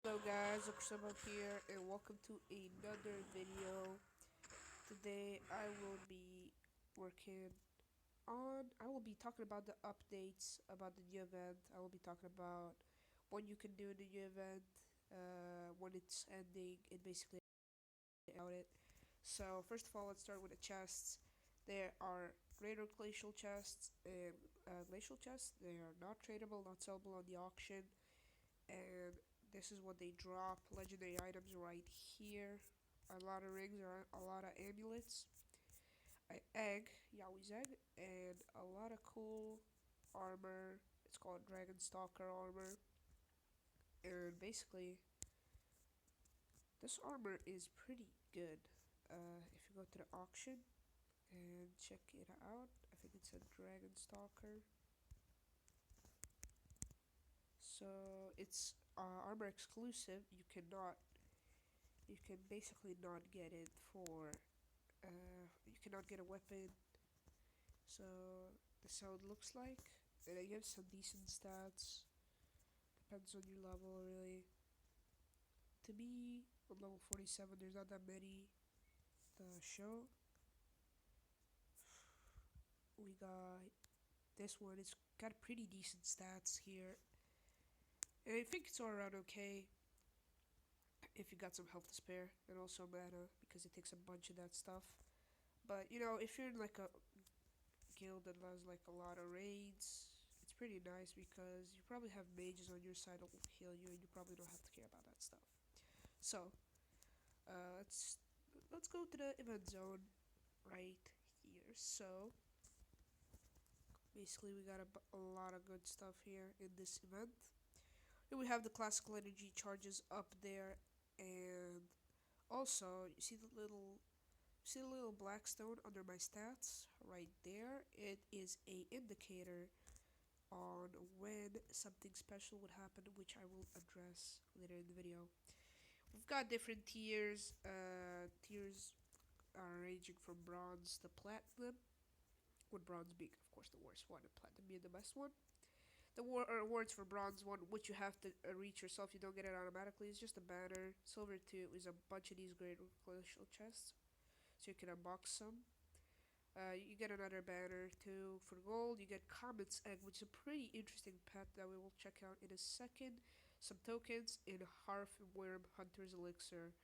Hello guys, Oksama here and welcome to another video. Today working I will be talking about the updates about the new event. I will be talking about what you can do in the new event, when it's ending, and basically about it. So first of all, let's start with the chests. There are greater glacial chests and glacial chests. They are not tradable, not sellable on the auction, and this is what they drop. Legendary items right here. A lot of rings or a lot of amulets. An egg, Yahweh's egg, and a lot of cool armor. It's called Dragon Stalker armor. And basically, this armor is pretty good. If you go to the auction and check it out, I think it's a Dragon Stalker. So it's armor exclusive. You can basically not get it for you cannot get a weapon. So that's how it looks like, and it gives some decent stats. Depends on your level, really. To me, on level 47, there's not that many to show. We got this one. It's got pretty decent stats here, and I think it's all around okay if you got some health to spare and also mana because it takes a bunch of that stuff. But if you're in like a guild that does like a lot of raids, it's pretty nice because you probably have mages on your side that will heal you, and you probably don't have to care about that stuff. So uh, let's let's go to the event zone right here. So basically, we got a lot of good stuff here in this event. Here we have the classical energy charges up there, and also you see the little black stone under my stats right there. It is a indicator on when something special would happen, which I will address later in the video. We've got different tiers. Tiers are ranging from bronze to platinum, with bronze being, of course, the worst one and platinum being the best one. The awards for bronze one, which you have to reach yourself, you don't get it automatically, is just a banner. Silver 2 is a bunch of these great glacial chests, so you can unbox some. You get another banner too. For gold, you get Comet's Egg, which is a pretty interesting pet that we will check out in a second. Some tokens in Hearthworm Hunter's Elixir,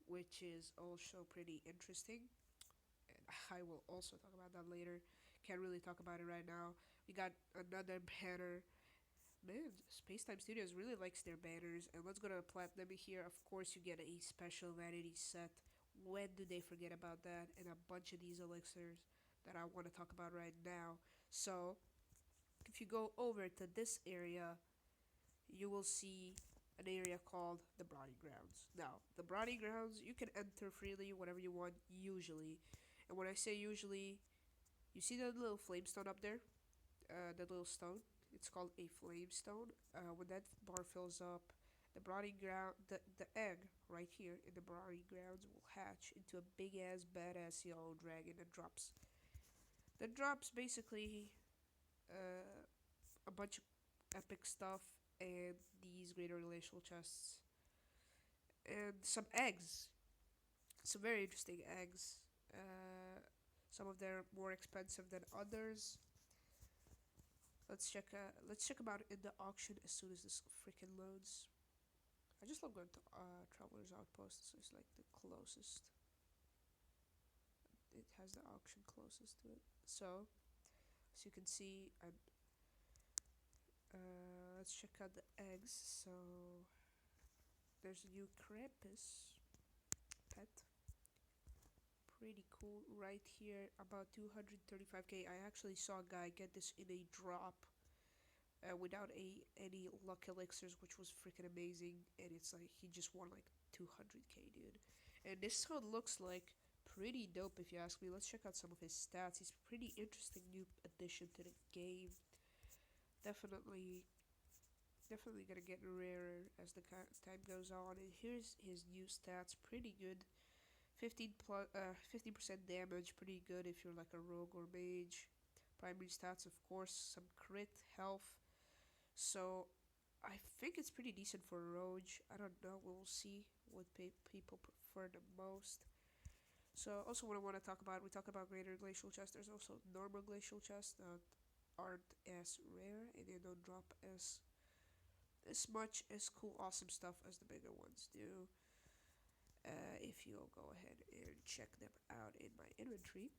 which is also pretty interesting. And I will also talk about that later. Can't really talk about it right now. We got another banner. Man, Space Time Studios really likes their banners. And let's go to Platinum here. Of course, you get a special vanity set. When do they forget about that? And a bunch of these elixirs that I want to talk about right now. So, if you go over to this area, you will see an area called the Brawling Grounds. Now, the Brawling Grounds, you can enter freely whenever you want, usually. And when I say usually, you see that little flamestone up there? That little stone? It's called a flamestone. When that bar fills up, the egg right here in the Brawling Grounds will hatch into a big ass, badass yellow dragon that drops basically uh, a bunch of epic stuff and these greater relational chests and some eggs, some very interesting eggs. Uh, some of them are more expensive than others. Let's check them out in the auction as soon as this freaking loads. I just love going to Traveler's Outpost. So it's like the closest. It has the auction closest to it. So, as you can see, let's check out the eggs. So there's a new Krampus pet. Pretty cool right here, about 235k. I actually saw a guy get this in a drop without any luck elixirs, which was freaking amazing. And it's like he just won like 200k, dude. And this is how it looks like. Pretty dope, if you ask me. Let's check out some of his stats. He's a pretty interesting new addition to the game. Definitely, definitely gonna get rarer as the time goes on. And here's his new stats. Pretty good. 50% damage, pretty good if you're like a rogue or mage. Primary stats, of course, some crit, health. So I think it's pretty decent for Roge. I don't know. We'll see what people prefer the most. So also what I want to talk about, we talk about greater glacial chests. There's also normal glacial chests that aren't as rare and they don't drop as much as cool awesome stuff as the bigger ones do. If you'll go ahead and check them out in my inventory,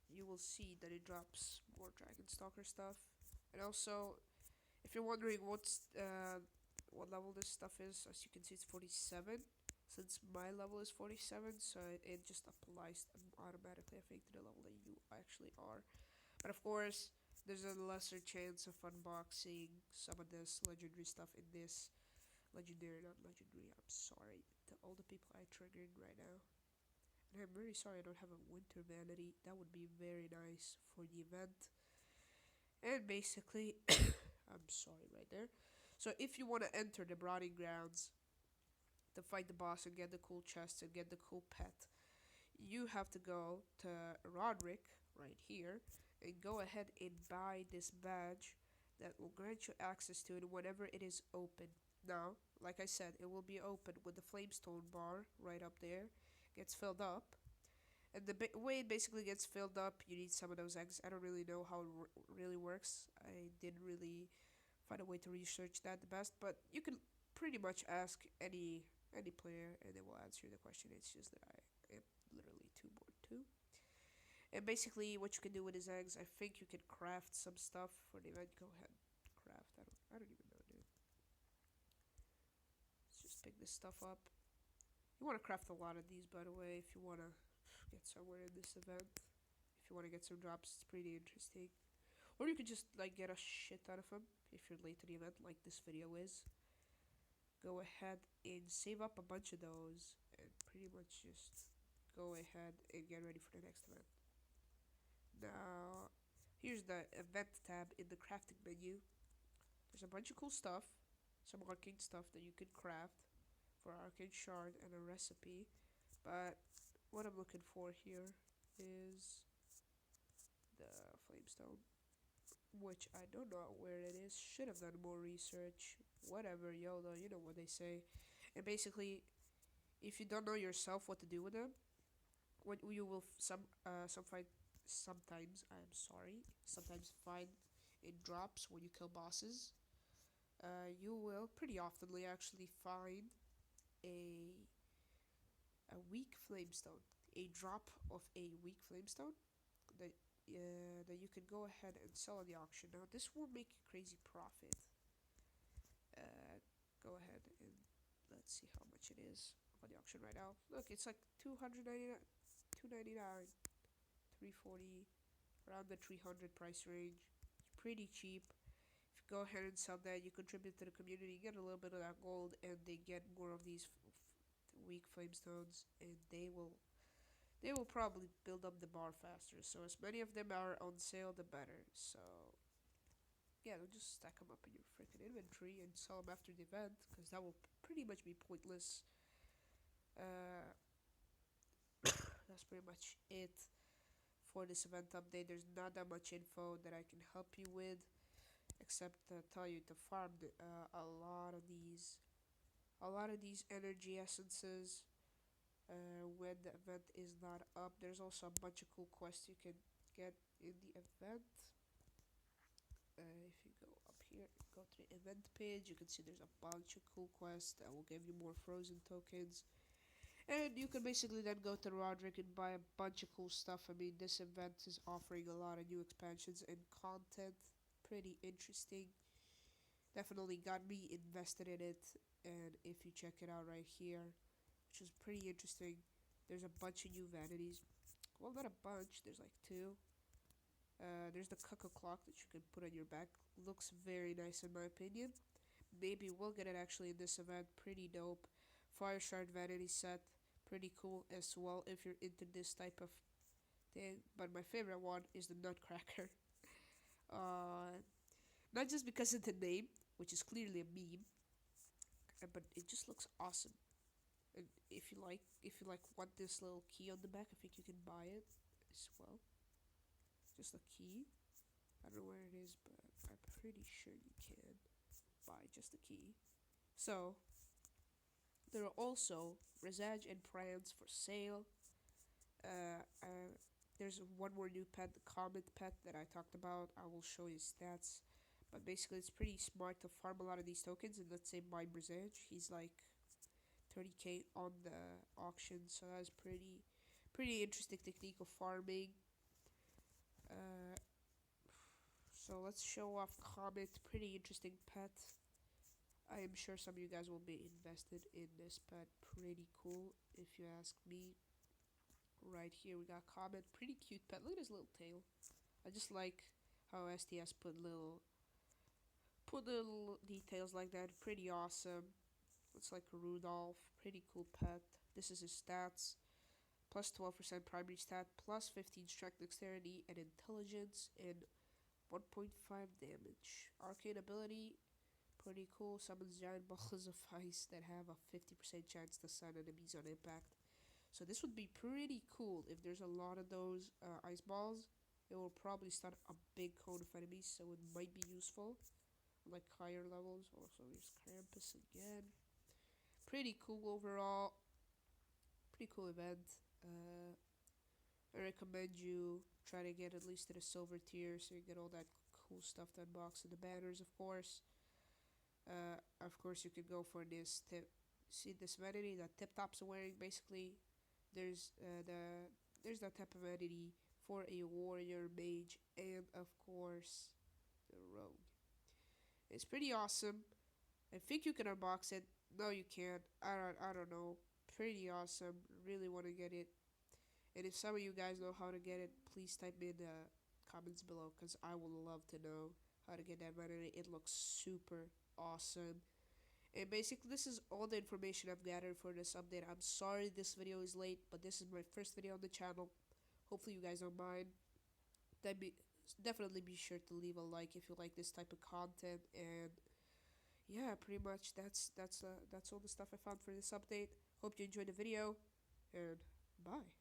you will see that it drops more Dragon Stalker stuff. And also, if you're wondering what level this stuff is, as you can see, it's 47. Since my level is 47, so it just applies automatically, I think, to the level that you actually are. But of course, there's a lesser chance of unboxing some of this legendary stuff in this legendary, not legendary. I'm sorry to all the people I triggered right now. And I'm really sorry I don't have a winter vanity. That would be very nice for the event. And basically, I'm sorry right there. So if you want to enter the Brooding Grounds to fight the boss and get the cool chest and get the cool pet, you have to go to Roderick right here and go ahead and buy this badge that will grant you access to it whenever it is open. Now, like I said, it will be open with the flamestone bar right up there. Gets filled up. And the way it basically gets filled up, you need some of those eggs. I don't really know how it really works. I didn't really find a way to research that the best, but you can pretty much ask any player and they will answer the question. It's just that I am literally too bored too. And basically, what you can do with his eggs, I think you can craft some stuff for the event. Go ahead, craft. I don't even know, dude. Let's just pick this stuff up. You want to craft a lot of these, by the way, if you want to get somewhere in this event. If you want to get some drops, it's pretty interesting. Or you could just like get a shit out of them if you're late to the event, like this video is. Go ahead and save up a bunch of those, and pretty much just go ahead and get ready for the next event. Now, here's the event tab in the crafting menu. There's a bunch of cool stuff, some arcane stuff that you can craft for arcane shard and a recipe. But what I'm looking for here is the flamestone, which I don't know where it is. Should have done more research. Whatever, YOLO, you know what they say. And basically, if you don't know yourself what to do with them, what you will sometimes find in drops when you kill bosses. You will pretty oftenly actually find a weak flamestone, a drop of a weak flamestone that that you can go ahead and sell on the auction. Now this will make you crazy profit. Go ahead and let's see how much it is on the auction right now. Look, it's like 299, 299, 340, around the 300 price range. It's pretty cheap. If you go ahead and sell that, you contribute to the community, get a little bit of that gold, and they get more of these weak flamestones, and they will probably build up the bar faster. So as many of them are on sale, the better. So yeah, they'll just stack them up in your freaking inventory and sell them after the event, because that will pretty much be pointless. That's pretty much it for this event update. There's not that much info that I can help you with, except to tell you to farm a lot of these energy essences when the event is not up. There's also a bunch of cool quests you can get in the event. If you go up here, go to the event page, you can see there's a bunch of cool quests that will give you more frozen tokens. And you can basically then go to Roderick and buy a bunch of cool stuff. I mean, this event is offering a lot of new expansions and content. Pretty interesting. Definitely got me invested in it. And if you check it out right here, which is pretty interesting, there's a bunch of new vanities. Well, not a bunch, there's like two. There's the cuckoo clock that you can put on your back. Looks very nice in my opinion. Maybe we'll get it actually in this event. Pretty dope. Fire shard vanity set. Pretty cool as well if you're into this type of thing. But my favorite one is the nutcracker. Not just because of the name, which is clearly a meme, but it just looks awesome. And if you want this little key on the back, I think you can buy it as well. Just a key. I don't know where it is, but I'm pretty sure you can. buy just the key. So there are also Resage and Prance for sale. Uh, uh, there's one more new pet, the Comet pet that I talked about. I will show you stats. But basically, it's pretty smart to farm a lot of these tokens. And let's say buy Resage, he's like 30k on the auction. So that's pretty interesting technique of farming. Uh, so let's show off Comet. Pretty interesting pet. I am sure some of you guys will be invested in this pet. Pretty cool, if you ask me. Right here we got Comet, pretty cute pet. Look at his little tail. I just like how STS put little details like that. Pretty awesome. Looks like a Rudolph. Pretty cool pet. This is his stats. Plus 12% primary stat, plus 15 strength, dexterity, and intelligence, and 1.5 damage. Arcane ability, pretty cool. Summons giant balls of ice that have a 50% chance to stun enemies on impact. So this would be pretty cool if there's a lot of those ice balls. It will probably start a big cone of enemies, so it might be useful. Like higher levels. Also, there's Krampus again. Pretty cool overall. Pretty cool event. I recommend you try to get at least to the silver tier so you get all that cool stuff to unbox and the banners, of course. Of course, you could go for this tip. See this vanity that Tip Tops are wearing. Basically, there's that type of vanity for a warrior, mage, and of course the rogue. It's pretty awesome. I think you can unbox it. No, you can't. I don't know. Pretty awesome. Really want to get it. And if some of you guys know how to get it, please type in the comments below because I would love to know how to get that vanity. It looks super awesome. And basically, this is all the information I've gathered for this update. I'm sorry this video is late, but this is my first video on the channel. Hopefully you guys don't mind. Definitely be sure to leave a like if you like this type of content. And yeah, pretty much that's all the stuff I found for this update. Hope you enjoyed the video, and bye.